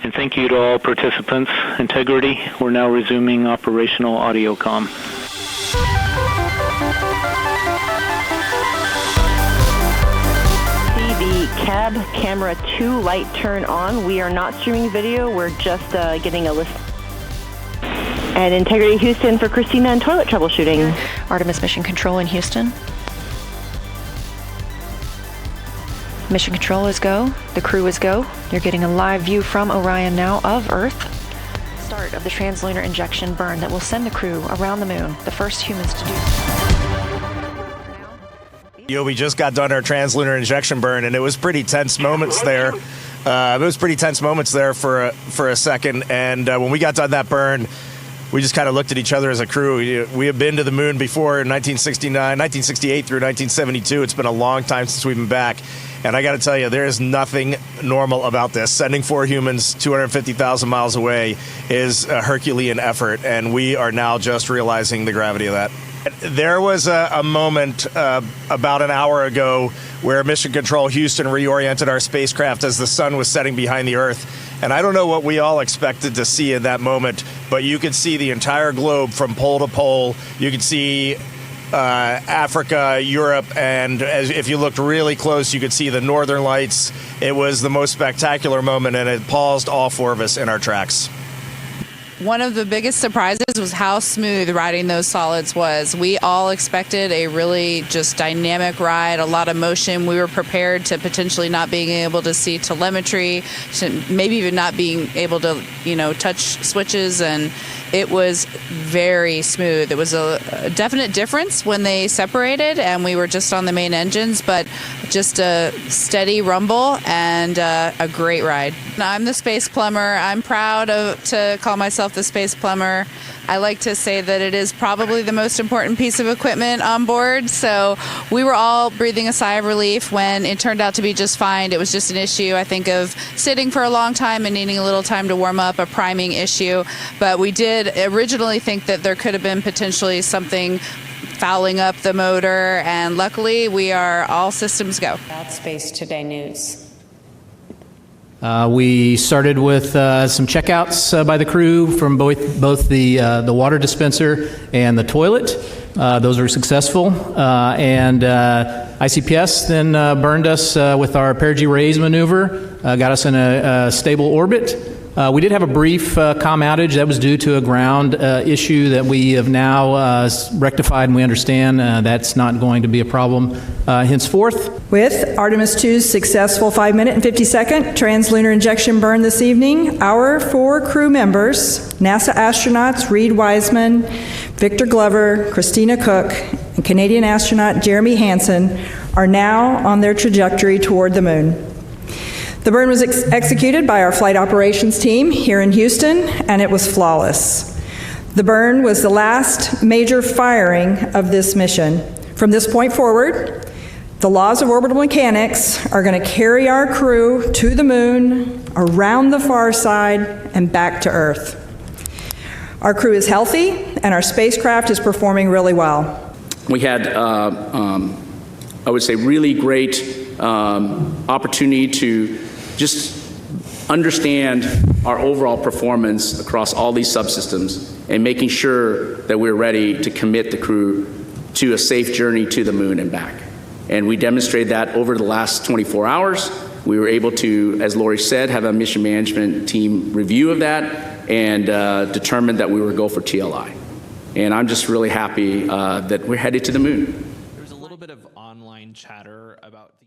And thank you to all participants. Integrity, we're now resuming operational audio comm. See the cab camera 2 light turn on. We are not streaming video, we're just getting a list. And Integrity Houston for Christina and toilet troubleshooting. Artemis Mission Control in Houston. Mission Control is go. The crew is go. You're getting a live view from Orion now of Earth. Start of the translunar injection burn that will send the crew around the moon, the first humans to do. We just got done our translunar injection burn, and it was pretty tense moments there. For a second, and when we got done that burn, we just kind of looked at each other as a crew. We have been to the moon before in 1968 through 1972. It's been a long time since we've been back. And I got to tell you, there is nothing normal about this. Sending 4 humans 250,000 miles away is a Herculean effort, and we are now just realizing the gravity of that. There was a moment about an hour ago where Mission Control Houston reoriented our spacecraft as the sun was setting behind the Earth. And I don't know what we all expected to see in that moment, but you could see the entire globe from pole to pole. You could see Africa, Europe, and if you looked really close, you could see the northern lights. It was the most spectacular moment, and it paused all 4 of us in our tracks. One of the biggest surprises was how smooth riding those solids was. We all expected a really just dynamic ride, a lot of motion. We were prepared to potentially not being able to see telemetry, maybe even not being able to, touch switches, and it was very smooth. It was a definite difference when they separated and we were just on the main engines, but just a steady rumble and a great ride. I'm the space plumber. I'm proud to call myself the space plumber. I like to say that it is probably the most important piece of equipment on board. So we were all breathing a sigh of relief when it turned out to be just fine. It was just an issue, I think, of sitting for a long time and needing a little time to warm up, a priming issue. But we did originally think that there could have been potentially something fouling up the motor, and luckily we are all systems go. About Space Today News. We started with some checkouts by the crew from both the water dispenser and the toilet. Those were successful, and ICPS then burned us with our perigee raise maneuver, got us in a stable orbit. We did have a brief comm outage that was due to a ground issue that we have now rectified, and we understand that's not going to be a problem henceforth. With Artemis II's successful 5-minute and 50-second translunar injection burn this evening, our 4 crew members, NASA astronauts Reed Wiseman, Victor Glover, Christina Koch, and Canadian astronaut Jeremy Hansen, are now on their trajectory toward the moon. The burn was executed by our flight operations team here in Houston, and it was flawless. The burn was the last major firing of this mission. From this point forward, the laws of orbital mechanics are going to carry our crew to the moon, around the far side, and back to Earth. Our crew is healthy, and our spacecraft is performing really well. We had, I would say, really great opportunity to just understand our overall performance across all these subsystems and making sure that we're ready to commit the crew to a safe journey to the moon and back. And we demonstrated that over the last 24 hours. We were able to, as Lori said, have a mission management team review of that and determined that we were go for TLI. And I'm just really happy that we're headed to the moon. There was a little bit of online chatter about the